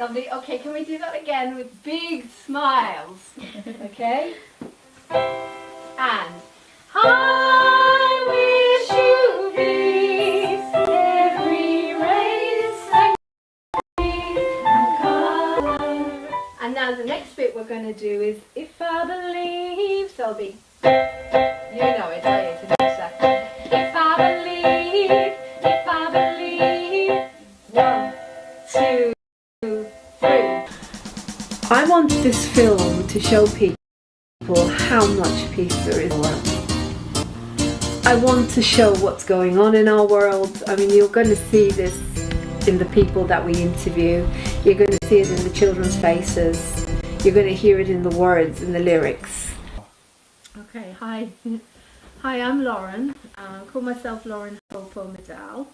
lovely. Okay, can we do that again with big smiles? Okay? And I wish you peace, every race and creed and color. And now the next bit we're going to do is if I believe, so it'll be, you know it, I need to do that. If I believe, if I believe, 1, 2, 3. I want this film to show people how much peace there is in the world. I want to show what's going on in our world. I mean, you're going to see this in the people that we interview. You're going to see it in the children's faces. You're going to hear it in the words, in the lyrics. Okay, hi. Hi, I'm Lauren. I call myself Lauren Hope O'Medal.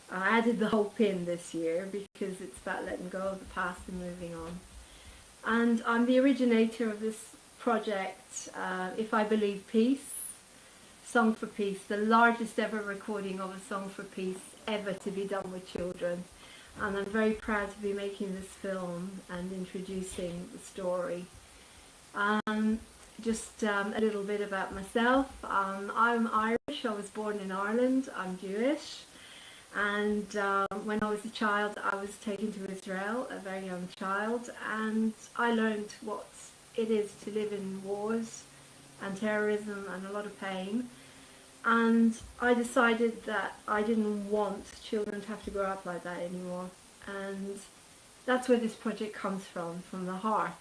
I added the hope in this year because it's about letting go of the past and moving on. And I'm the originator of this project, If I Believe Peace, Song for Peace, the largest ever recording of a song for peace ever to be done with children. And I'm very proud to be making this film and introducing the story. Just a little bit about myself. I'm Irish. I was born in Ireland. I'm Jewish. And when I was a child, I was taken to Israel, a very young child, and I learned what it is to live in wars and terrorism and a lot of pain. And I decided that I didn't want children to have to grow up like that anymore. And that's where this project comes from the heart.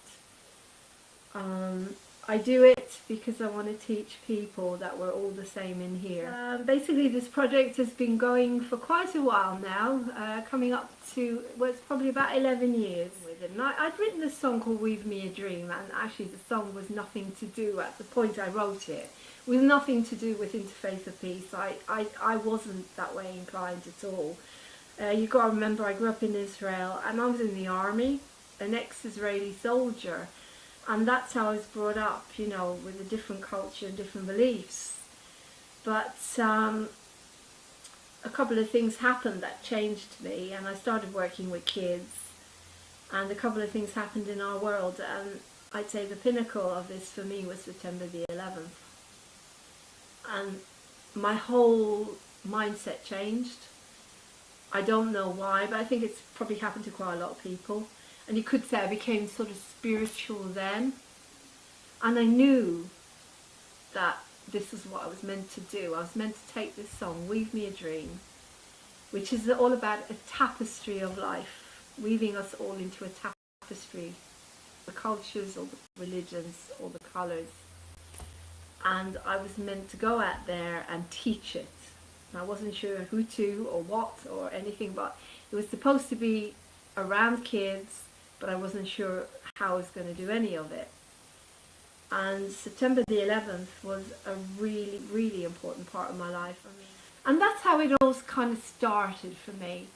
I do it because I want to teach people that we're all the same in here. Basically, this project has been going for quite a while now, coming up to, well, it's probably about 11 years with it. And I'd written this song called Weave Me a Dream, and actually the song was nothing to do, at the point I wrote it, with nothing to do with Interfaith of Peace. I wasn't that way inclined at all. You've got to remember, I grew up in Israel, and I was in the army, an ex-Israeli soldier. And that's how I was brought up, you know, with a different culture and different beliefs. But a couple of things happened that changed me, and I started working with kids. And a couple of things happened in our world, and I'd say the pinnacle of this for me was September the 11th. And my whole mindset changed. I don't know why, but I think it's probably happened to quite a lot of people. And you could say I became sort of spiritual then. And I knew that this was what I was meant to do. I was meant to take this song, Weave Me a Dream, which is all about a tapestry of life, weaving us all into a tapestry, the cultures, all the religions, all the colours. And I was meant to go out there and teach it. And I wasn't sure who to or what or anything, but it was supposed to be around kids, but I wasn't sure how I was going to do any of it. And September the 11th was a really, really important part of my life for me. And that's how it all kind of started for me.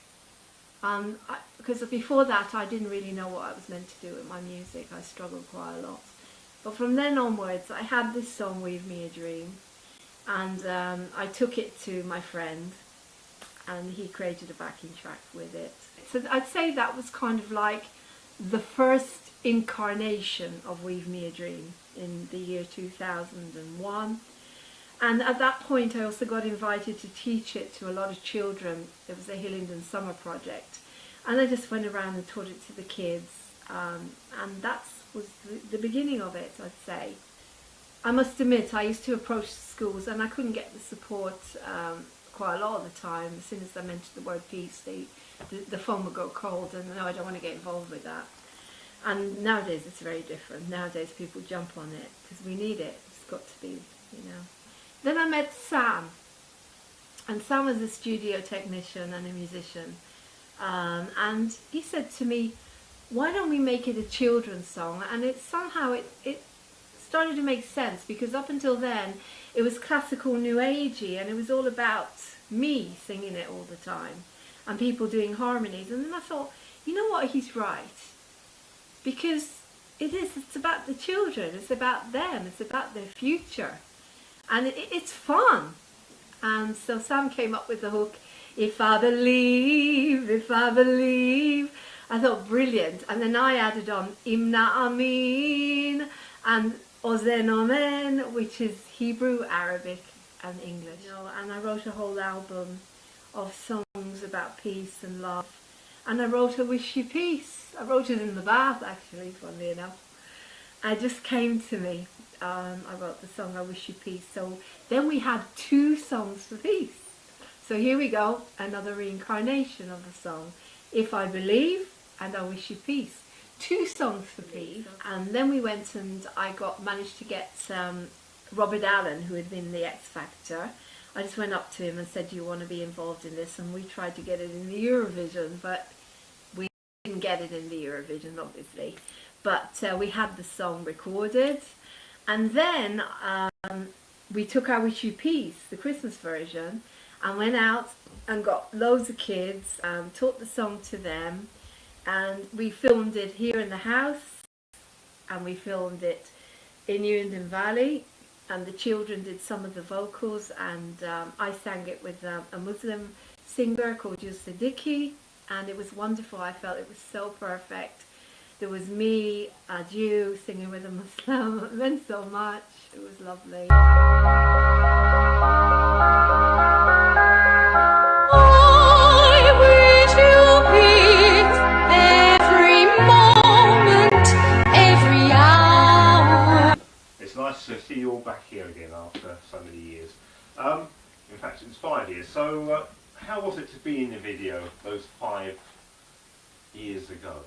Because before that, I didn't really know what I was meant to do with my music. I struggled quite a lot. But from then onwards, I had this song, Weave Me a Dream. And I took it to my friend, and he created a backing track with it. So I'd say that was kind of like the first incarnation of Weave Me a Dream in the year 2001. And at that point I also got invited to teach it to a lot of children. It was a Hillingdon Summer Project. And I just went around and taught it to the kids. And that was the beginning of it, I'd say. I must admit, I used to approach schools and I couldn't get the support quite a lot of the time. As soon as I mentioned the word peace, the phone would go cold, and no, I don't want to get involved with that. And nowadays it's very different. Nowadays people jump on it because we need it. It's got to be, you know. Then I met Sam, and Sam was a studio technician and a musician, and he said to me, why don't we make it a children's song? And it started to make sense, because up until then it was classical new agey, and it was all about me singing it all the time and people doing harmonies. And then I thought, you know what, he's right, because it's about the children, it's about them, it's about their future, and it's fun. And so Sam came up with the hook, if I believe, I thought brilliant, and then I added on Imna Amin and Ozen Omen, which is Hebrew, Arabic and English. You know, and I wrote a whole album of songs about peace and love, and I wrote I Wish You Peace. I wrote it in the bath actually, funnily enough. It just came to me. I wrote the song I Wish You Peace. So then we had 2 songs for peace. So here we go, another reincarnation of the song. If I Believe and I Wish You Peace. 2 songs for peace. And then we went and I managed to get Robert Allen, who had been the X Factor. I just went up to him and said, do you want to be involved in this? And we tried to get it in the Eurovision, but we didn't get it in the Eurovision, obviously. But we had the song recorded. And then we took I Wish You Peace, the Christmas version, and went out and got loads of kids, taught the song to them, and we filmed it here in the house, and we filmed it in Uindon Valley, and the children did some of the vocals, and I sang it with a Muslim singer called Yus Siddiqui, and it was wonderful. I felt it was so perfect. There was me, a Jew, singing with a Muslim. It meant so much. It was lovely. Nice to see you all back here again after so many years. In fact, it's 5 years. So, how was it to be in the video those 5 years ago?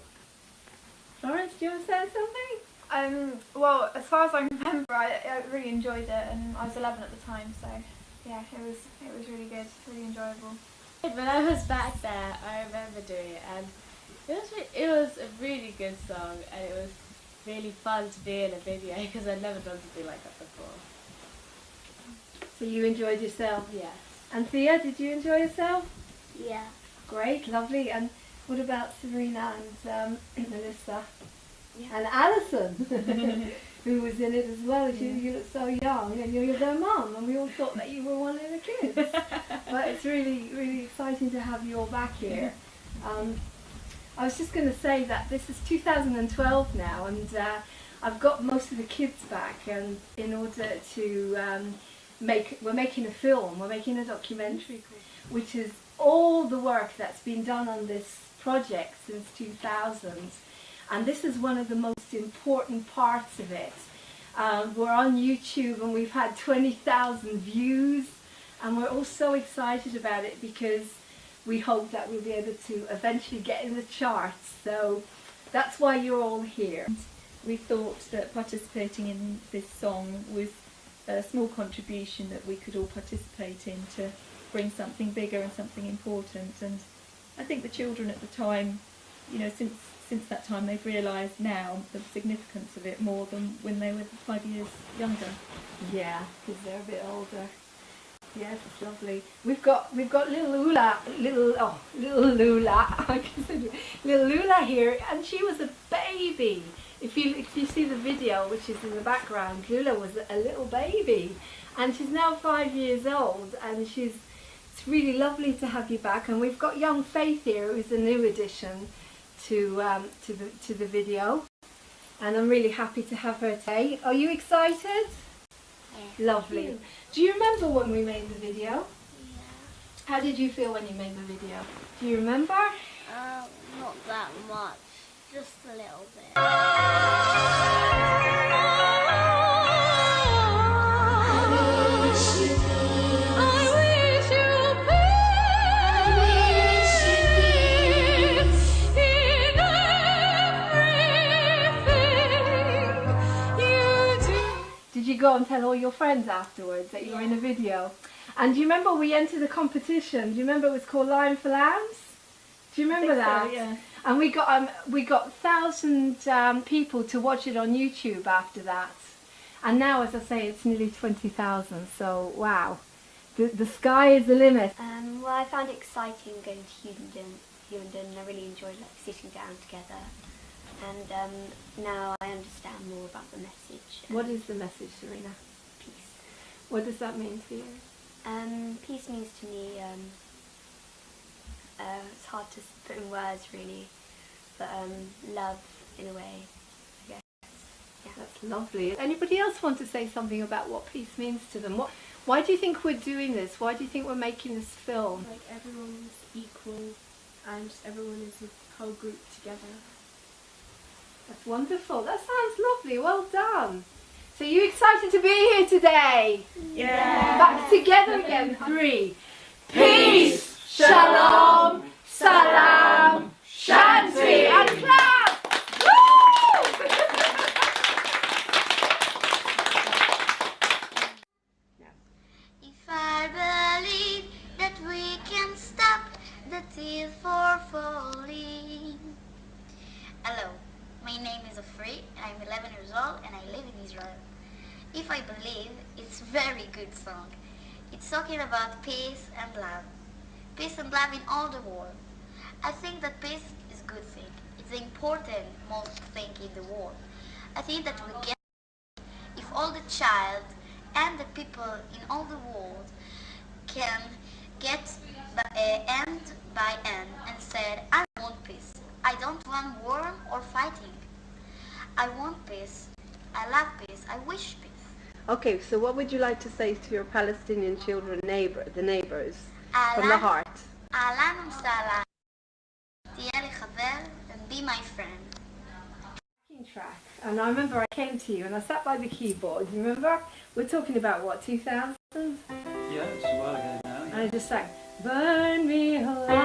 Florence, do you want to say something? Well, as far as I remember, I really enjoyed it, and I was 11 at the time, so yeah, it was really good, really enjoyable. When I was back there, I remember doing it, and it was a really good song, and it was really fun to be in a video because I'd never done something like that before. So you enjoyed yourself? Yes. And Thea, did you enjoy yourself? Yeah. Great, lovely. And what about Serena and Melissa? Yeah. And Alison, who was in it as well? You look so young, and you're their mum, and we all thought that you were one of the kids. But it's really, really exciting to have you all back here. I was just going to say that this is 2012 now, and I've got most of the kids back, and in order to we're making a film, we're making a documentary, which is all the work that's been done on this project since 2000, and this is one of the most important parts of it. We're on YouTube, and we've had 20,000 views, and we're all so excited about it because we hope that we'll be able to eventually get in the charts. So that's why you're all here. We thought that participating in this song was a small contribution that we could all participate in to bring something bigger and something important. And I think the children at the time, you know, since that time, they've realised now the significance of it more than when they were 5 years younger. Yeah, because they're a bit older. Yes, it's lovely. We've got little Lula, little Lula. I can say little Lula here, and she was a baby. If you see the video, which is in the background, Lula was a little baby, and she's now 5 years old, and it's really lovely to have you back. And we've got young Faith here, who's a new addition to the video, and I'm really happy to have her today. Are you excited? Yeah. Lovely. Do you remember when we made the video? Yeah. How did you feel when you made the video? Do you remember? Not that much, just a little bit. Did you go and tell all your friends afterwards that you were in a video? And do you remember we entered a competition? Do you remember it was called Lion for Lambs? Do you remember that? So, yeah. And we got 1,000 people to watch it on YouTube after that. And now, as I say, it's nearly 20,000. So wow, the sky is the limit. Well, I found it exciting going to Hughenden, and I really enjoyed sitting down together. And now I understand more about the message. What is the message, Serena? Peace. What does that mean to you? Peace means to me, it's hard to put in words really, love in a way, I guess. Yeah. That's lovely. Anybody else want to say something about what peace means to them? Why do you think we're doing this? Why do you think we're making this film? Like everyone's equal and everyone is a whole group together. That's wonderful. That sounds lovely. Well done. So you excited to be here today? Yeah. Back together again. 3. Peace, shalom, salam, shanti, and clap. Woo! If I believe that we can stop the tears for falling. Hello, my name is Afri, and I'm 11 years old, and I live in Israel. If I believe, it's a very good song. It's talking about peace and love. Peace and love in all the world. I think that peace is a good thing. It's the important most thing in the world. I think that we get if all the child and the people in all the world can get end by end and said, I want peace. I don't want war or fighting. I want peace. I love peace. I wish peace. Okay, so what would you like to say to your Palestinian children, the neighbors, from the Ahlan, heart? Ahlan usahlan. תהיה לי חבר and be my friend. Track. And I remember I came to you and I sat by the keyboard. You remember? We're talking about what, 2000? Yeah, it's a while ago now. And I just sang, burn me alive,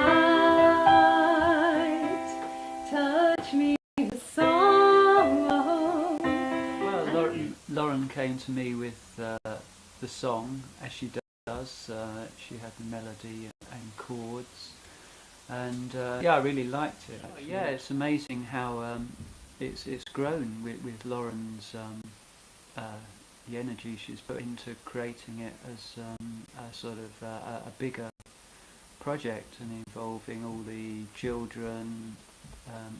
touch me with song. Well, Lauren came to me with the song, as she does. She had the melody and chords. And yeah, I really liked it. Actually. Yeah, it's amazing how it's grown with Lauren's the energy she's put into creating it as a sort of a bigger project and involving all the children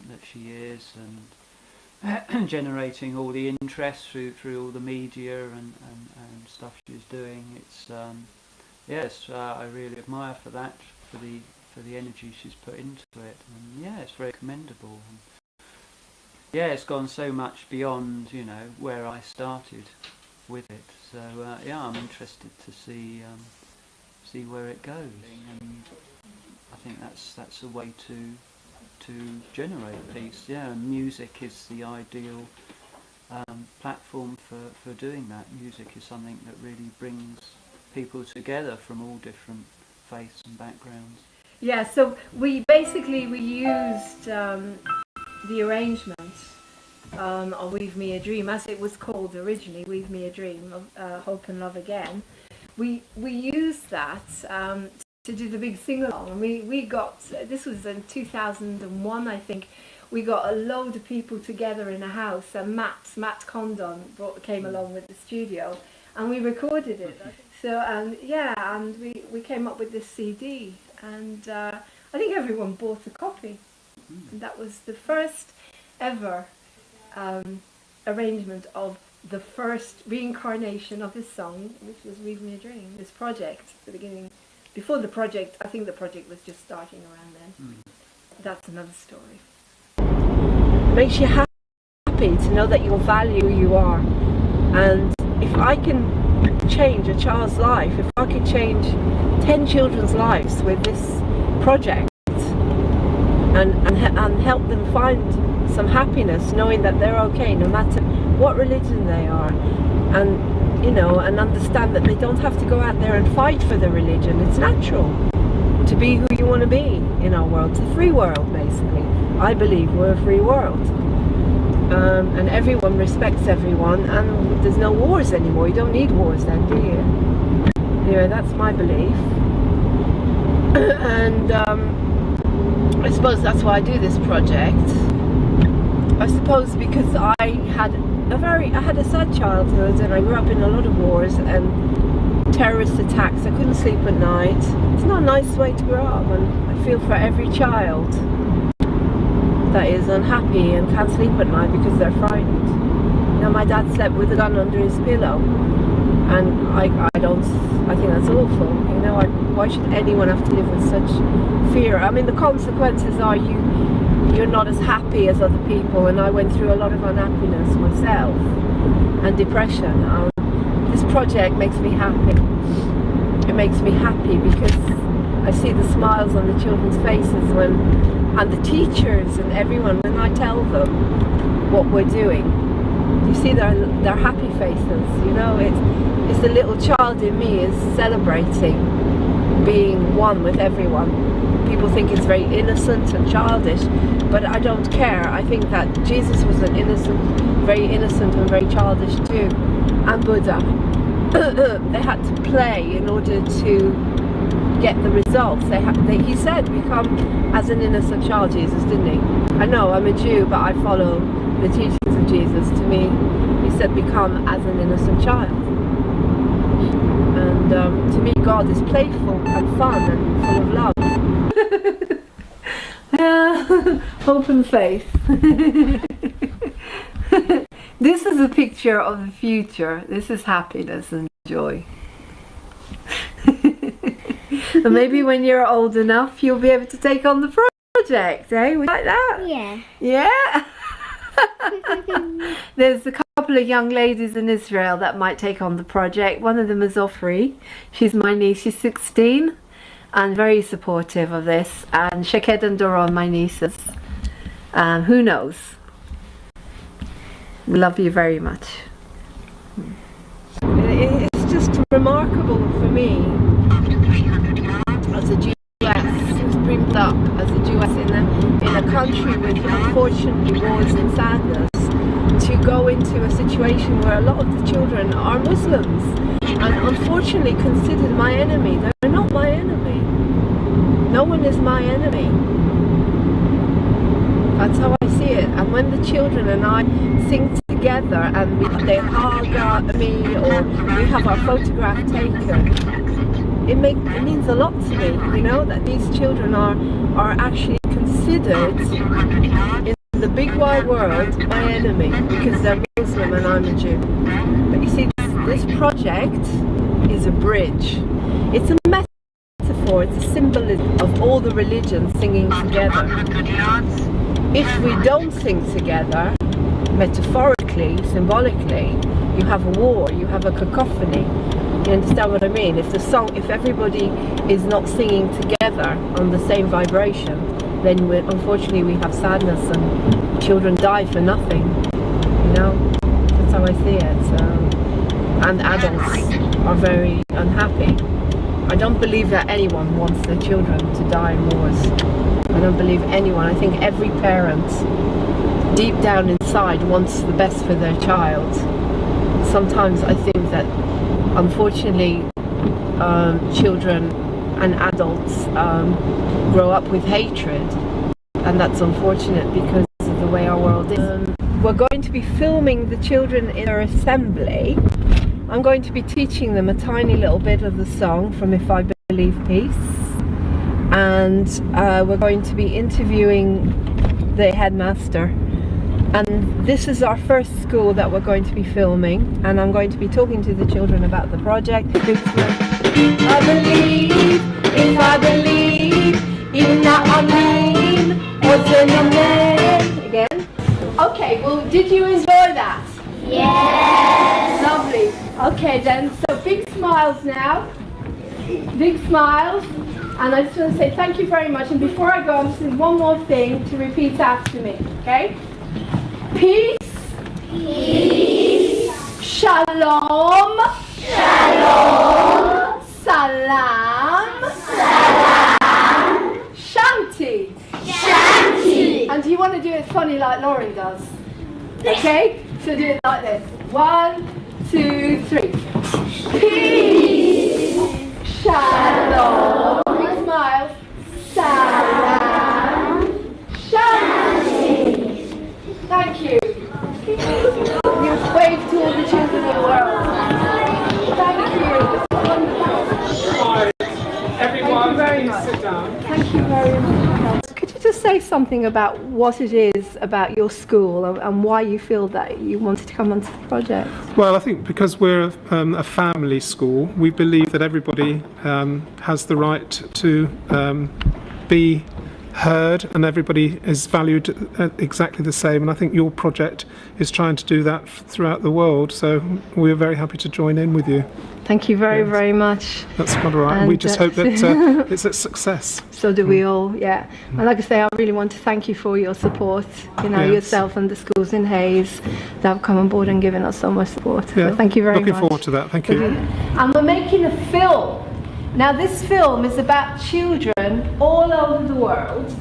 that she is and generating all the interest through all the media and stuff she's doing. It's yes, I really admire for that, for the energy she's put into it, and yeah, it's very commendable. And yeah, it's gone so much beyond, you know, where I started with it. So yeah, I'm interested to see where it goes, and I think that's a way to generate peace. Yeah, and music is the ideal platform for doing that. Music is something that really brings people together from all different faiths and backgrounds. Yeah, so we used the arrangement of Weave Me a Dream, as it was called originally, Weave Me a Dream, of Hope and Love Again. We used that to do the big sing-along, and we got, this was in 2001 I think, we got a load of people together in a house, and Matt Condon came along with the studio, and we recorded it. So and we came up with this CD, and I think everyone bought a copy. And that was the first ever arrangement of the first reincarnation of this song, which was Weave Me a Dream, this project, the beginning. Before the project, I think the project was just starting around then. That's another story. It makes you happy to know that you value who you are. And if I can change a child's life, if I could change 10 children's lives with this project and help them find some happiness, knowing that they're okay no matter what religion they are, and you know, and understand that they don't have to go out there and fight for their religion. It's natural to be who you want to be in our world. It's a free world, basically. I believe we're a free world, and everyone respects everyone, and there's no wars anymore. You don't need wars then, do you? Anyway, that's my belief. And I suppose that's why I do this project. I suppose because I had a sad childhood, and I grew up in a lot of wars and terrorist attacks. I couldn't sleep at night. It's not a nice way to grow up, and I feel for every child that is unhappy and can't sleep at night because they're frightened. You know, my dad slept with a gun under his pillow, and I think that's awful. You know, why should anyone have to live with such fear? I mean, the consequences are you you're not as happy as other people, and I went through a lot of unhappiness myself and depression. This project makes me happy. It makes me happy because I see the smiles on the children's faces and the teachers and everyone when I tell them what we're doing. You see their happy faces, you know, it's the little child in me is celebrating being one with everyone. People think it's very innocent and childish, but I don't care. I think that Jesus was very innocent and very childish too, and Buddha. They had to play in order to get the results. He said, become as an innocent child, Jesus, didn't he? I know, I'm a Jew, but I follow the teachings of Jesus. To me, he said, become as an innocent child. And to me, God is playful and fun and full of love. Hope and faith. This is a picture of the future. This is happiness and joy. And maybe when you're old enough, you'll be able to take on the project, eh? Like that? Yeah. Yeah? There's a couple of young ladies in Israel that might take on the project. One of them is Ofri. She's my niece. She's 16 and very supportive of this. And Sheked and Doron, my nieces. Who knows? We love you very much. It's just remarkable for me as a Jewess who's brought up as a Jewess in a country with unfortunately wars and sadness, to go into a situation where a lot of the children are Muslims and unfortunately considered my enemy. They're not my enemy. No one is my enemy. That's how I see it. And when the children and I sing together and they hug me or we have our photograph taken, it means a lot to me, you know, that these children are actually considered in the big wide world my enemy because they're Muslim and I'm a Jew. But you see, this project is a bridge. It's a metaphor, it's a symbolism of all the religions singing together. If we don't sing together, metaphorically, symbolically, you have a war, you have a cacophony. You understand what I mean? If everybody is not singing together on the same vibration, then unfortunately we have sadness and children die for nothing. You know, that's how I see it. So, and adults are very unhappy. I don't believe that anyone wants their children to die in wars. I don't believe anyone. I think every parent, deep down inside, wants the best for their child. Sometimes I think that, unfortunately, children and adults grow up with hatred, and that's unfortunate because of the way our world is. We're going to be filming the children in their assembly. I'm going to be teaching them a tiny little bit of the song from If I Believe Peace, and we're going to be interviewing the headmaster. And this is our first school that we're going to be filming, and I'm going to be talking to the children about the project. I believe, if I believe, Inna Amin, Amen. Again. Okay, well, did you enjoy that? Yes. Lovely. Okay then, so big smiles now. Big smiles. And I just want to say thank you very much. And before I go, I'm just saying one more thing to repeat after me, okay? Peace. Peace. Shalom. Shalom. Salam. Salam. Shanti. Shanti. And do you want to do it funny like Lauren does? Okay? So do it like this. 1, 2, 3. Peace. Shalom. Big smiles. Salam. Shanti. Thank you. You wave to all the children of the world. Thank you. Hi, everyone. Thank you very much. Sit down. Thank you very much. Could you just say something about what it is about your school and why you feel that you wanted to come onto the project? Well, I think because we're a family school, we believe that everybody has the right to be heard and everybody is valued exactly the same. And I think your project is trying to do that throughout the world. So we're very happy to join in with you. Thank you very, very much. That's quite all right. And we just hope that it's a success. So do we all, yeah. And like I say, I really want to thank you for your support, you know, yourself and the schools in Hayes that have come on board and given us so much support. Yeah. So thank you very much. Looking forward to that. Thank you. And we're making a film. Now this film is about children all over the world,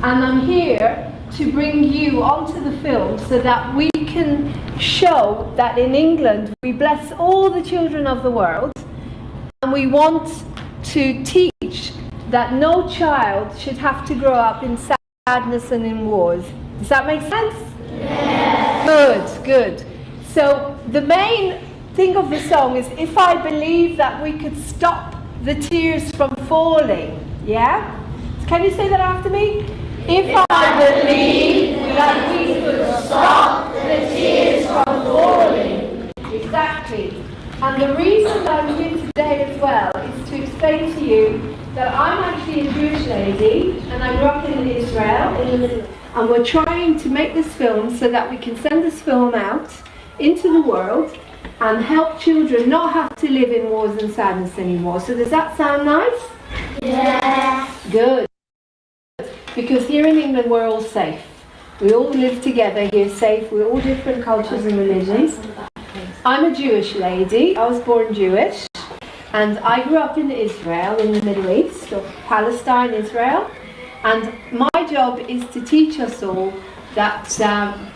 and I'm here to bring you onto the film so that we can show that in England we bless all the children of the world, and we want to teach that no child should have to grow up in sadness and in wars. Does that make sense? Yes. Good, good. So the main thing of the song is, if I believe that we could stop the tears from falling, yeah? Can you say that after me? If I believe that we could stop the tears from falling. Exactly. And the reason that I'm here today as well is to explain to you that I'm actually a Jewish lady, and I grew up in Israel, in the Middle, and we're trying to make this film so that we can send this film out into the world and help children not have to live in wars and sadness anymore. So does that sound nice? Yes. Good. Because here in England we're all safe. We all live together here safe. We're all different cultures and religions. I'm a Jewish lady. I was born Jewish. And I grew up in Israel, in the Middle East, or Palestine, Israel. And my job is to teach us all that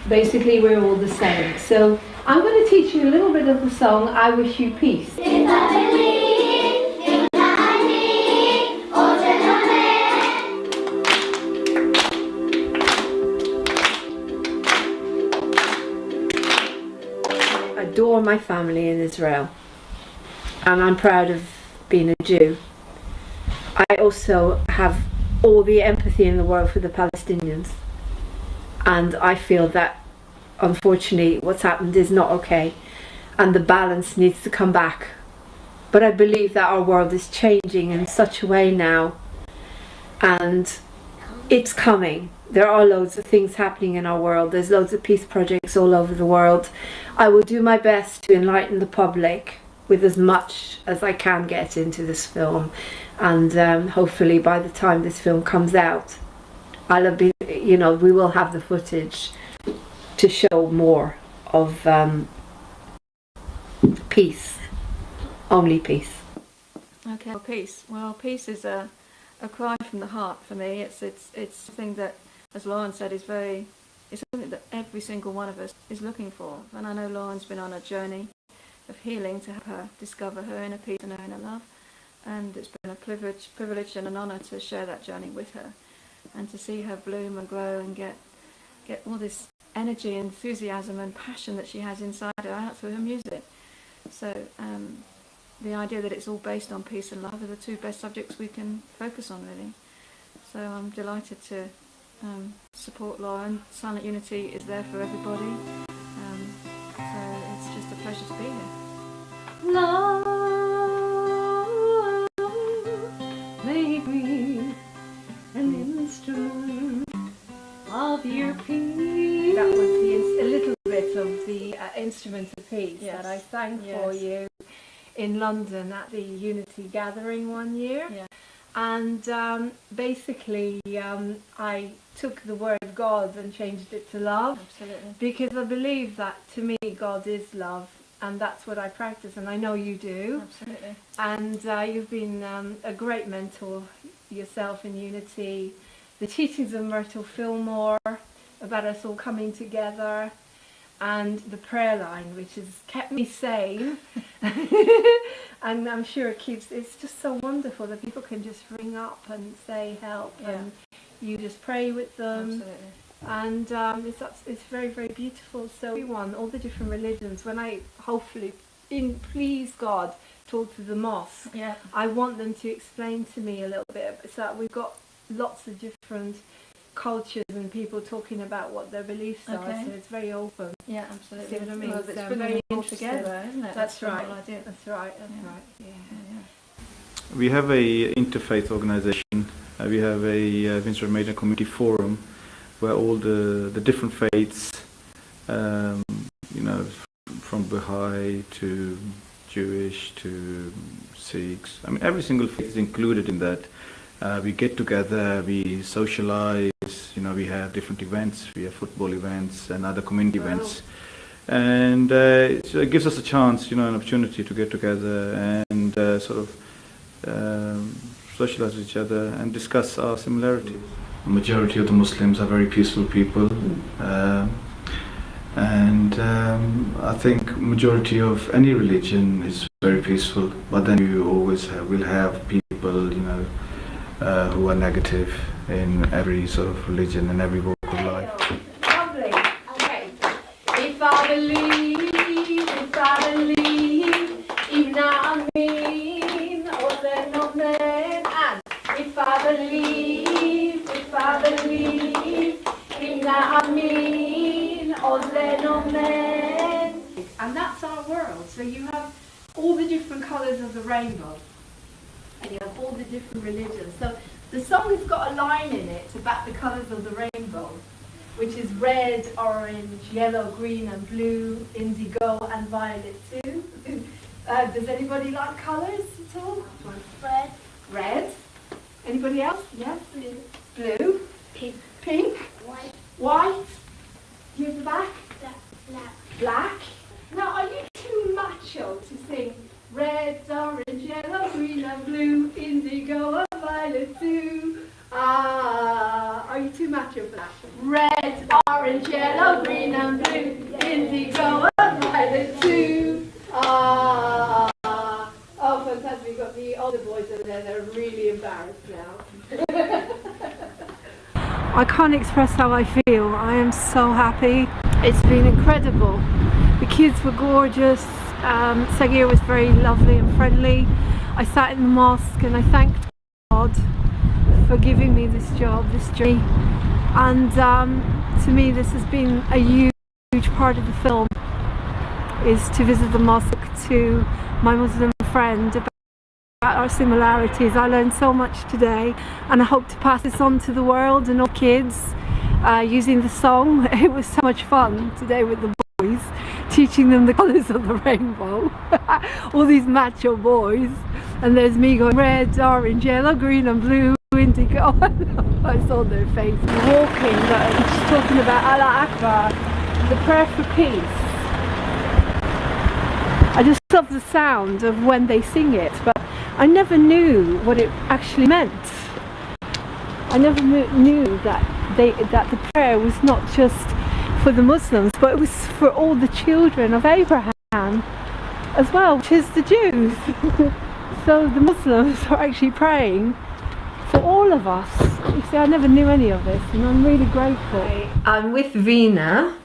basically we're all the same. So I'm going to teach you a little bit of the song, I Wish You Peace. I adore my family in Israel, and I'm proud of being a Jew. I also have all the empathy in the world for the Palestinians, and I feel that unfortunately what's happened is not okay, and the balance needs to come back. But I believe that our world is changing in such a way now, and it's coming. There are loads of things happening in our world. There's loads of peace projects all over the world. I will do my best to enlighten the public with as much as I can get into this film, and hopefully by the time this film comes out, I'll have been, you know, we will have the footage to show more of peace, only peace. Okay, well, peace. Well, peace is a cry from the heart for me. It's something that, as Lauren said, it's something that every single one of us is looking for. And I know Lauren's been on a journey of healing to help her discover her inner peace and her inner love. And it's been a privilege and an honour to share that journey with her, and to see her bloom and grow and get all this energy, enthusiasm and passion that she has inside her out through her music. So the idea that it's all based on peace and love are the two best subjects we can focus on, really. So I'm delighted to support Lauren. Silent Unity is there for everybody. So it's just a pleasure to be here. Love, make me an instrument of your peace. That was a little bit of the instrument of peace that I sang for you in London at the Unity Gathering one year. Yeah. And basically I took the word God and changed it to love. Absolutely. Because I believe that, to me, God is love, and that's what I practice, and I know you do. Absolutely. And you've been a great mentor yourself in Unity. The teachings of Myrtle Fillmore about us all coming together, and the prayer line, which has kept me sane. And I'm sure it's just so wonderful that people can just ring up and say help, and you just pray with them. Absolutely. And it's very, very beautiful. So everyone, all the different religions, when I hopefully, please God, talk to the mosque, I want them to explain to me a little bit, so that we've got lots of different cultures and people talking about what their beliefs are, so it's very open. Yeah, absolutely. See what I mean? Well, So it's I'm bringing very it all interested. together, isn't it? That's the right. whole idea. That's right. That's right. Yeah. We have a interfaith organization We have a Windsor Major Community Forum where all the different faiths, you know, from Baha'i to Jewish to Sikhs, I mean every single faith is included in that. We get together, we socialize, you know, we have different events, we have football events and other community events. And so it gives us a chance, you know, an opportunity to get together and sort of socialize with each other and discuss our similarities. The majority of the Muslims are very peaceful people, and I think majority of any religion is very peaceful, but then you always will have people, you know, who are negative in every sort of religion and every walk of life. Lovely. Okay. If I believe, even I mean, or then not man. And if I believe, even I mean, or then not man. And that's our world. So you have all the different colours of the rainbow. And you have all the different religions. So the song has got a line in it about the colours of the rainbow, which is red, orange, yellow, green and blue, indigo and violet too. Does anybody like colours at all? Red. Red. Anybody else? Yes. Blue. Pink. Pink. White. White. You have the back? Black. Black. Now are you too macho to sing red, orange, yellow, green and blue, indigo and violet too? Are you too macho for that? Red, orange, yellow, green and blue, indigo and violet too. Oh, fantastic. We've got the older boys over there. They're really embarrassed now. I can't express how I feel. I am so happy. It's been incredible. The kids were gorgeous. Sagir was very lovely and friendly. I sat in the mosque and I thanked God for giving me this job, this journey. And to me this has been a huge part of the film, is to visit the mosque, to my Muslim friend, about our similarities. I learned so much today and I hope to pass this on to the world and all kids using the song. It was so much fun today with the boys, teaching them the colours of the rainbow. All these macho boys, and there's me going red, orange, yellow, green and blue, indigo. I saw their faces walking, just talking about Allah Akbar, the prayer for peace. I just love the sound of when they sing it, but I never knew what it actually meant. I never knew that the prayer was not just for the Muslims, but it was for all the children of Abraham as well, which is the Jews. So the Muslims are actually praying for all of us. You see, I never knew any of this, and I'm really grateful. I'm with Veena.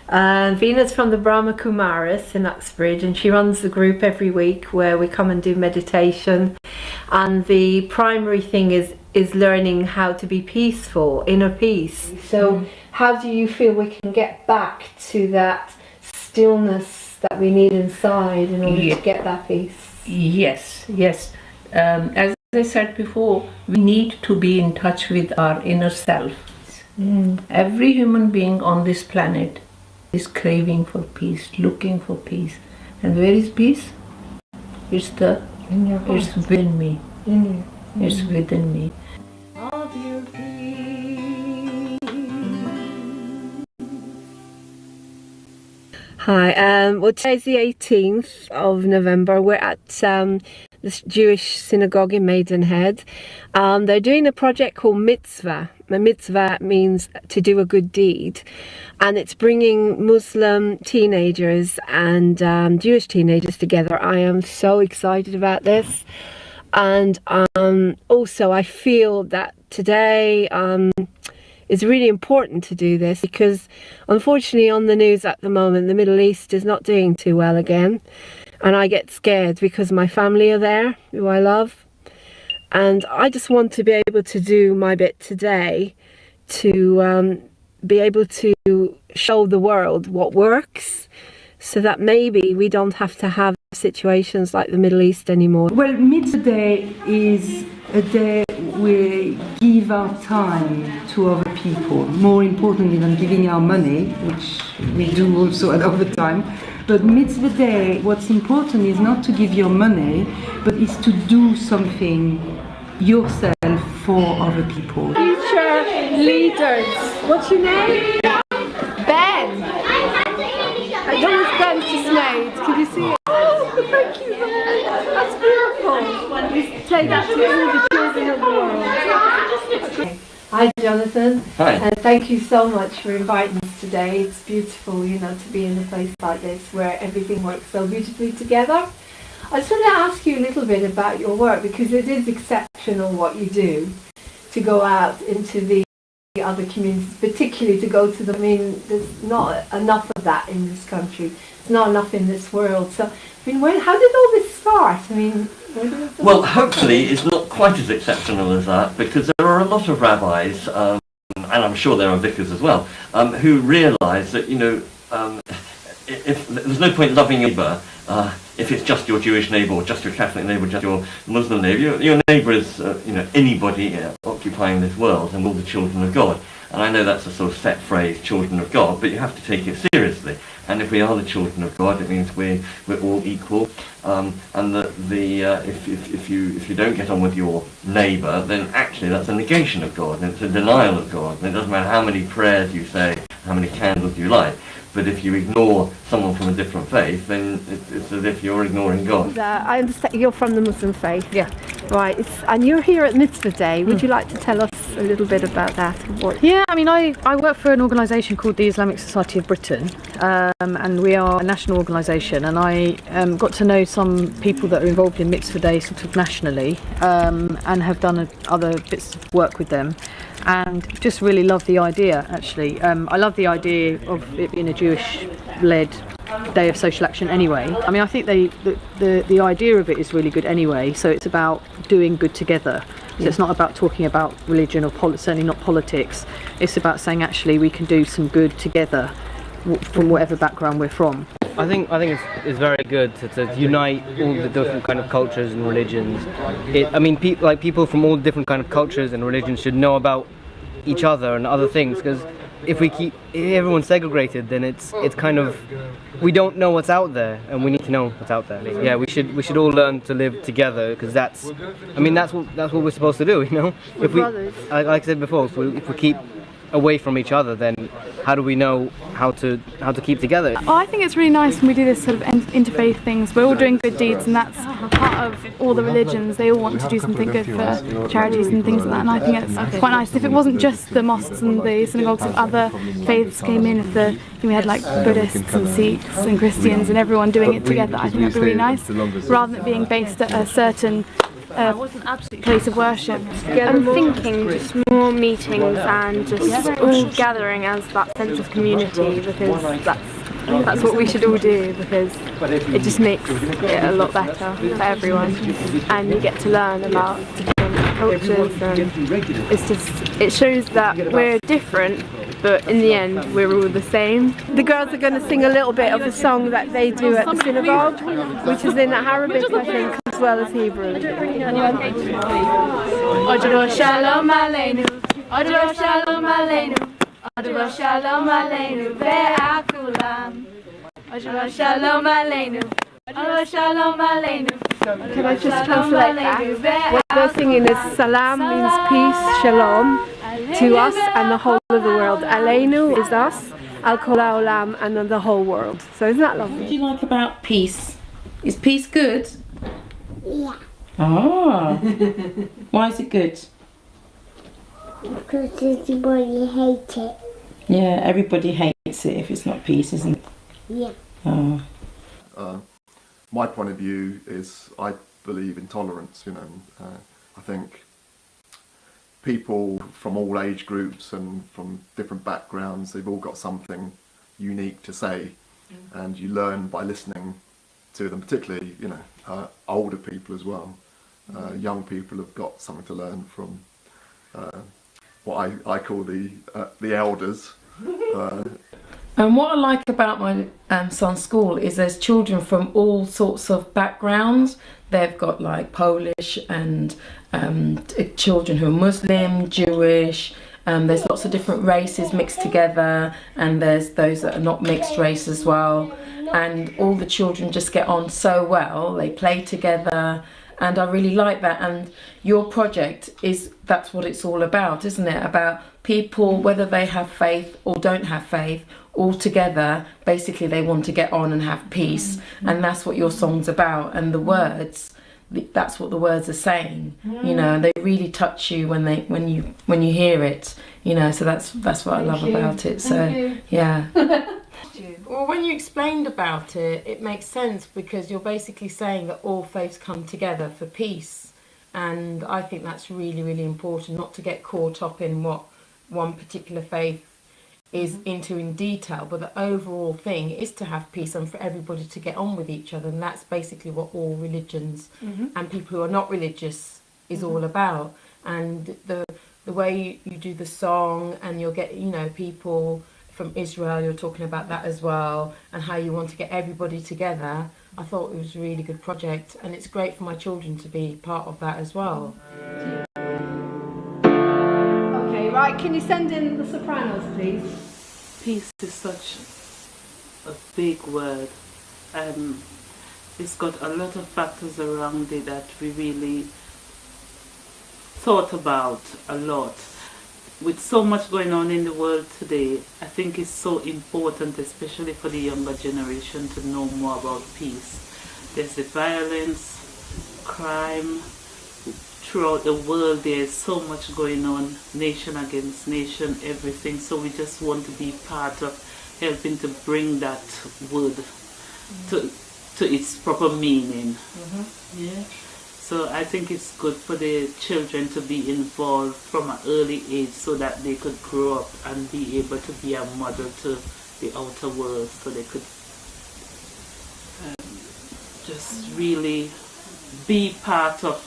Veena's from the Brahma Kumaris in Uxbridge, and she runs the group every week where we come and do meditation. And the primary thing is learning how to be peaceful, inner peace. So how do you feel we can get back to that stillness that we need inside in order to get that peace? Yes. As I said before, we need to be in touch with our inner self. Every human being on this planet is craving for peace, looking for peace. And where is peace? It's within me. It's within me. Of your peace. Hi, well today's the 18th of November. We're at this Jewish synagogue in Maidenhead. They're doing a project called Mitzvah. A mitzvah means to do a good deed, and it's bringing Muslim teenagers and Jewish teenagers together. I am so excited about this, and also I feel that today is really important to do this, because unfortunately on the news at the moment the Middle East is not doing too well again, and I get scared because my family are there, who I love. And I just want to be able to do my bit today to be able to show the world what works, so that maybe we don't have to have situations like the Middle East anymore. Well, Mitzvah Day is a day we give our time to other people, more importantly than giving our money, which we do also at other time. But Mitzvah Day, what's important is not to give your money, but is to do something yourself for other people. Future leaders. What's your name? Ben. I know it's Ben to Slade. Can you see it? Oh, thank you, Ben. That's beautiful. You say that to all the children of the world. Hi, Jonathan. Hi. And thank you so much for inviting us today. It's beautiful, you know, to be in a place like this where everything works so beautifully together. I just want to ask you a little bit about your work, because it is exceptional what you do to go out into the other communities, particularly to go to them. I mean, there's not enough of that in this country. There's not enough in this world. So, I mean, how did all this start? I mean, well, hopefully it's not quite as exceptional as that, because there are a lot of rabbis, and I'm sure there are vicars as well, who realise that, you know, if there's no point loving your neighbour if it's just your Jewish neighbour, or just your Catholic neighbour, just your Muslim neighbour. Your neighbour is, you know, anybody occupying this world, and all the children of God. And I know that's a sort of set phrase, children of God, but you have to take it seriously. And if we are the children of God, it means we're all equal. And that if you don't get on with your neighbour, then actually that's a negation of God, and it's a denial of God. And it doesn't matter how many prayers you say, how many candles you light. But if you ignore someone from a different faith, then it's as if you're ignoring God. I understand you're from the Muslim faith. Yeah. Right. And you're here at Mitzvah Day. Would you like to tell us a little bit about that? Yeah, I mean, I work for an organisation called the Islamic Society of Britain, and we are a national organisation, and I got to know some people that are involved in Mitzvah Day sort of nationally, and have done other bits of work with them. And just really love the idea, actually. I love the idea of it being a Jewish-led day of social action anyway. I mean, I think the idea of it is really good anyway, so it's about doing good together. So it's not about talking about religion or certainly not politics. It's about saying, actually, we can do some good together from whatever background we're from. I think it's very good to unite all the different kind of cultures and religions. I mean, people from all different kind of cultures and religions should know about each other and other things, because if everyone's segregated, then it's kind of, we don't know what's out there, and we need to know what's out there. Yeah, we should all learn to live together, because that's what we're supposed to do, you know. If we, like I said before, if we keep away from each other, then how do we know how to keep together? Oh, I think it's really nice when we do this sort of interfaith things. We're all doing good deeds, and that's part of all the religions. They all want to do something good for charities and things like that, and I think it's quite nice. If it wasn't just the mosques and the synagogues, if other faiths came in, if we had like Buddhists and Sikhs and Christians and everyone doing it together, I think that'd be really nice, rather than it being based at a certain place of worship. I'm thinking just more meetings and just all gathering as that sense of community, because that's what we should all do, because it just makes it a lot better for everyone, and you get to learn about different cultures, and it shows that we're different, but in the end we're all the same. The girls are going to sing a little bit of a song that they do at the synagogue, which is in Arabic, I think, as well as Hebrew. Odro shalom aleinu, Odro shalom aleinu, Odro shalom aleinu ve'akulam. Odro shalom aleinu, Odro shalom aleinu. Can I just translate that? What they're singing is salam means peace, shalom, to us and the whole of the world. Aleinu is us, al kol ha'olam, and then the whole world. So isn't that lovely? What do you like about peace? Is peace good? Yeah. Ah. Why is it good? Because everybody hates it. Yeah, everybody hates it if it's not peace, isn't it? Yeah. Oh. My point of view is I believe in tolerance, you know. I think people from all age groups and from different backgrounds, they've all got something unique to say, and you learn by listening to them, particularly, you know, older people as well. Young people have got something to learn from what I call the elders. And what I like about my son's school is there's children from all sorts of backgrounds. They've got like Polish and children who are Muslim, Jewish. There's lots of different races mixed together, and there's those that are not mixed race as well. And all the children just get on so well. They play together, and I really like that. And your project that's what it's all about, isn't it? About people, whether they have faith or don't have faith, all together, basically they want to get on and have peace. And that's what your song's about. And the words, that's what the words are saying. You know, they really touch you when you hear it. You know, so that's what I love about it. So yeah. Well, when you explained about it, it makes sense, because you're basically saying that all faiths come together for peace. And I think that's really, really important, not to get caught up in what one particular faith is into in detail, but the overall thing is to have peace and for everybody to get on with each other. And that's basically what all religions and people who are not religious is all about. And the way you do the song, and you'll get, you know, people from Israel, you're talking about that as well, and how you want to get everybody together. I thought it was a really good project, and it's great for my children to be part of that as well. Okay, right, can you send in the sopranos, please? Peace is such a big word. It's got a lot of factors around it that we really thought about a lot. With so much going on in the world today, I think it's so important, especially for the younger generation, to know more about peace. There's the violence, crime, throughout the world there's so much going on, nation against nation, everything. So we just want to be part of helping to bring that word to its proper meaning. Yeah. So I think it's good for the children to be involved from an early age, so that they could grow up and be able to be a model to the outer world, so they could just really be part of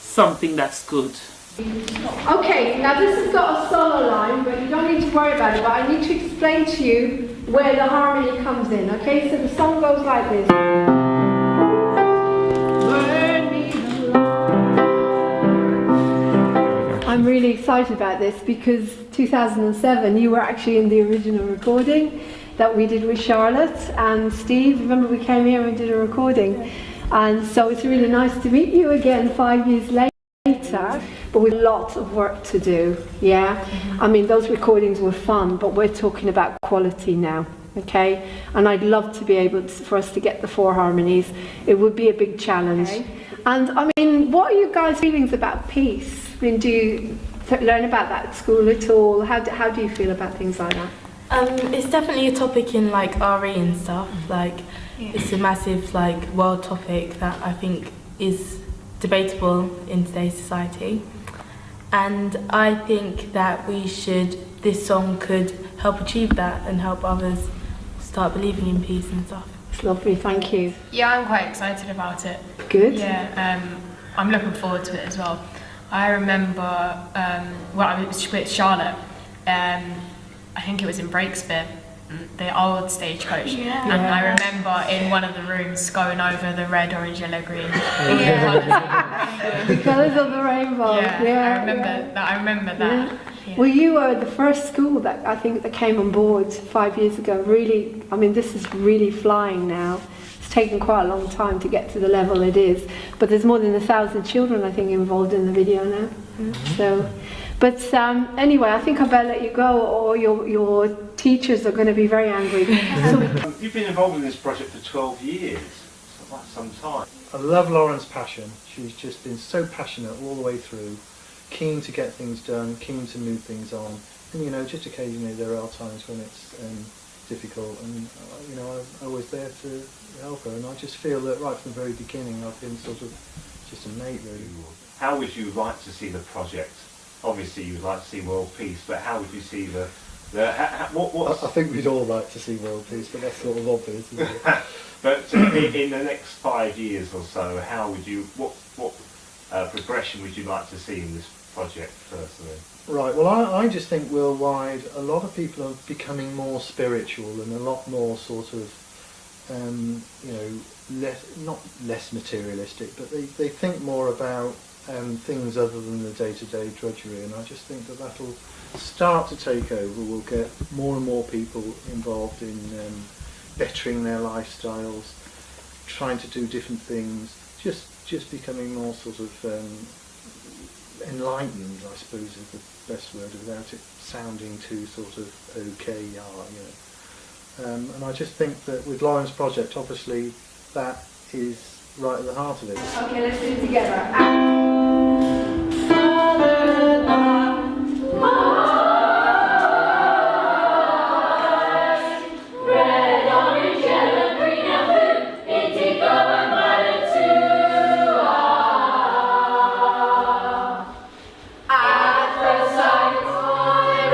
something that's good. Okay, now this has got a solo line, but you don't need to worry about it, but I need to explain to you where the harmony comes in, okay? So the song goes like this. I'm really excited about this because 2007 you were actually in the original recording that we did with Charlotte and Steve. Remember, we came here and did a recording, and so it's really nice to meet you again 5 years later, but with lots of work to do. Yeah, I mean, those recordings were fun, but we're talking about quality now. Okay, and I'd love to be able to, for us to get the 4 harmonies. It would be a big challenge. And I mean, what are you guys' feelings about peace? I mean, do you learn about that at school at all? How do you feel about things like that? It's definitely a topic in like RE and stuff. Like, it's a massive like world topic that I think is debatable in today's society. And I think that this song could help achieve that and help others start believing in peace and stuff. It's lovely, thank you. Yeah, I'm quite excited about it. Good. Yeah, I'm looking forward to it as well. I remember, I was with Charlotte, I think it was in Breakspear, the old stagecoach, and I remember in one of the rooms going over the red, orange, yellow, green. The colours of the rainbow. Yeah, I remember that. Yeah. Well, you were the first school that I think that came on board 5 years ago. Really, I mean, this is really flying now. It's taken quite a long time to get to the level it is, but there's more than 1,000 children, I think, involved in the video now. So, but anyway, I think I better let you go, or your teachers are going to be very angry. You've been involved in this project for 12 years, so that's some time. I love Lauren's passion. She's just been so passionate all the way through, keen to get things done, keen to move things on. And you know, just occasionally there are times when it's difficult, and you know, I'm always there to help her. And I just feel that right from the very beginning, I've been sort of just a mate, really. How would you like to see the project? Obviously, you would like to see world peace, but how would you see I think we'd all like to see world peace, but that's sort of obvious, isn't it? But in the next 5 years or so, how would you? What progression would you like to see in this project personally? Right, well I just think worldwide a lot of people are becoming more spiritual and a lot more sort of, not less materialistic, but they think more about things other than the day-to-day drudgery, and I just think that that'll start to take over. We'll get more and more people involved in bettering their lifestyles, trying to do different things, just becoming more sort of enlightened, I suppose is the best word, without it sounding too sort of and I just think that with Lauren's project, obviously that is right at the heart of it. Okay, let's do it together. Red, orange, yellow, green and blue, indigo and violet too. At first sight, I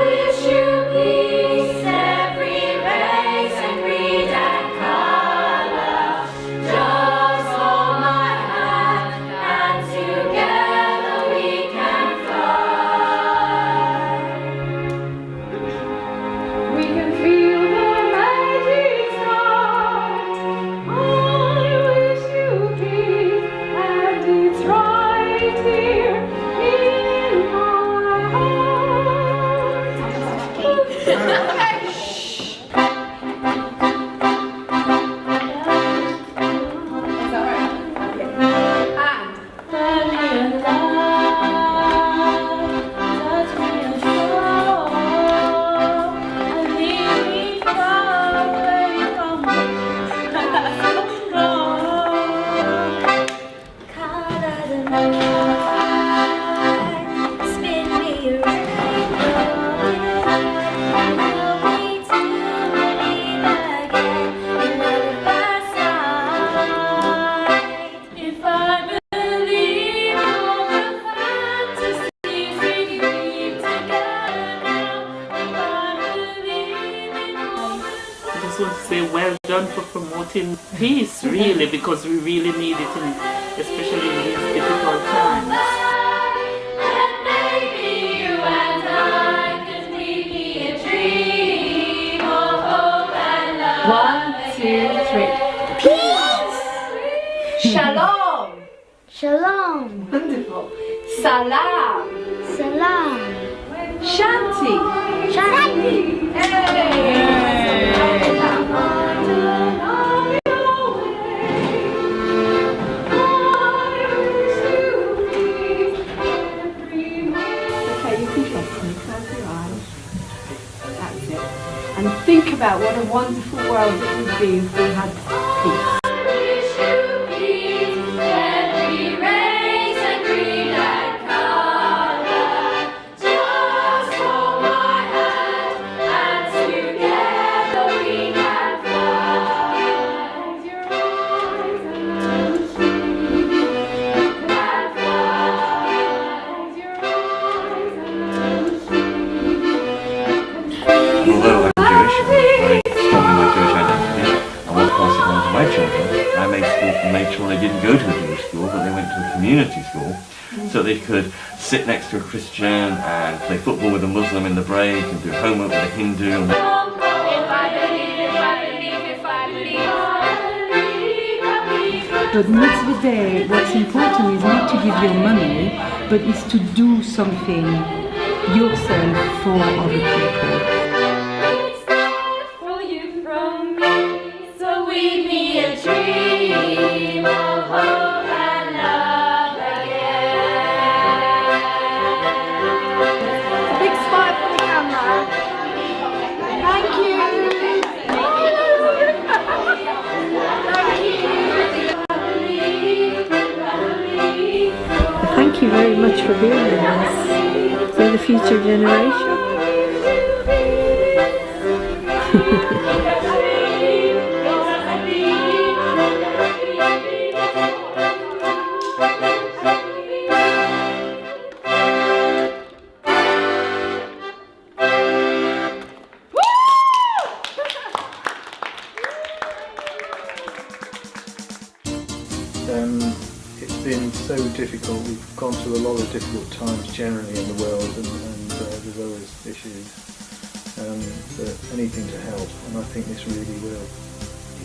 wish you peace, every race and creed and color. Just hold my hand, and together we can fly. We can feel the magic start. I wish you peace, and it's right here in my heart. If I believe all the fantasies we weave together now, if I believe in all the I just want to say well done for promoting peace, really, because we really need it, especially in these difficult times. and maybe you and I could leave me a dream of hope and love. 1, 2, 3. Peace! Shalom. Shalom. Wonderful. Salam. Salam. Shanti. Shanti. Okay, you can trust me. Close your eyes. That's it. And think about what a wonderful world it would be if we had peace. Wish you peace, every race and creed and color. Just hold my hand, and together we can fly. Close your eyes and see. Can fly. Close your eyes and see. Although I'm Jewish, very strong in my Jewish identity, I want to pass it on to my children. I made sure they didn't go to a Jewish school, but they went to a community school, so they could sit next to a Christian and play football with a Muslim in the break and do homework with a Hindu. If I believe, if I believe, if I believe, I believe. But Mitzvah Day, what's important is not to give your money, but is to do something yourself for other people. For you from me, so weave me a dream of hope and love again. Big smile for the camera. Thank you. Thank you very much for being with us. For the future generation. been so difficult. We've gone through a lot of difficult times generally in the world, and there's always issues. But anything to help, and I think this really will.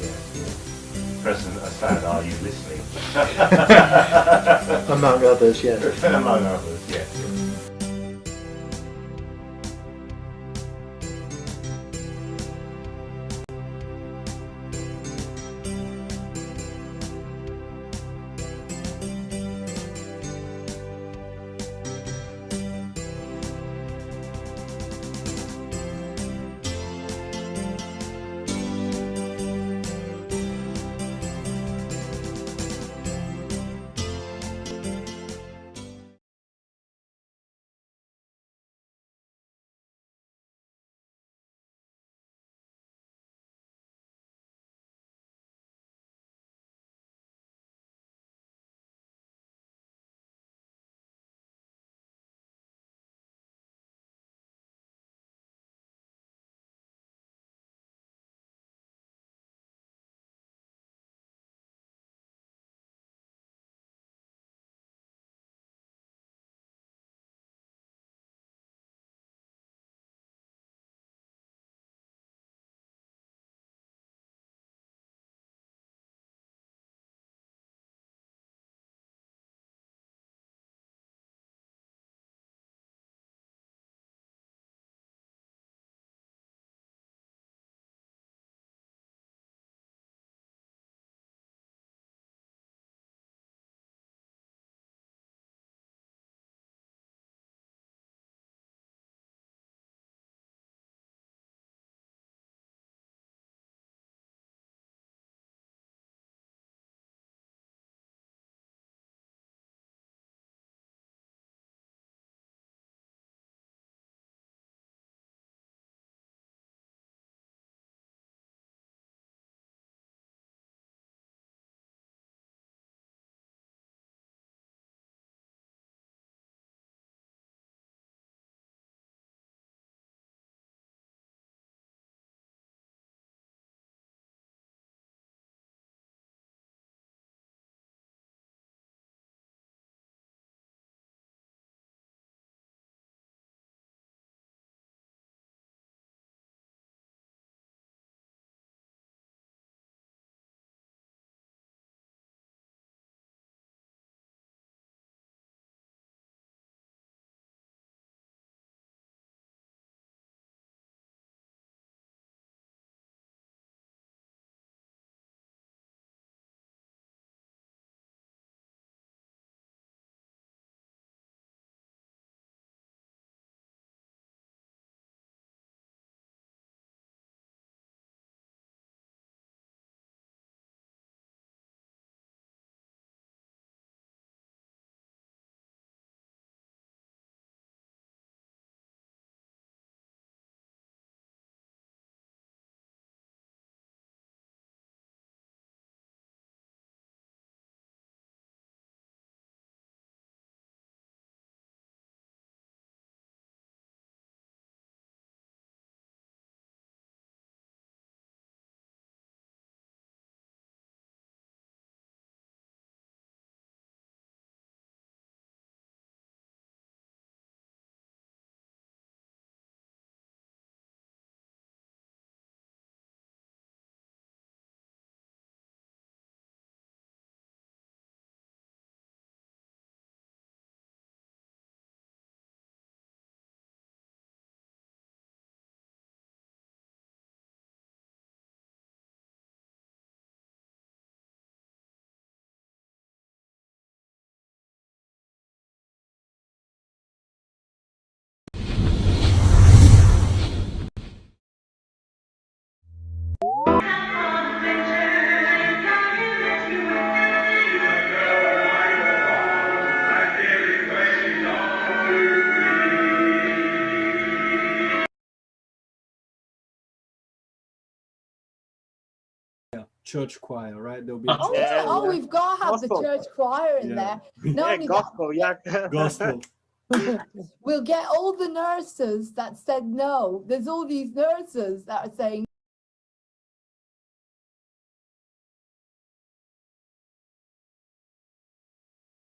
Yeah. President Assad, are you listening? Among others, yes. Among others, yes. church choir, right? There'll be We've got to have the church choir in there. Not only gospel, gospel. we'll get all the nurses that said no. There's all these nurses that are saying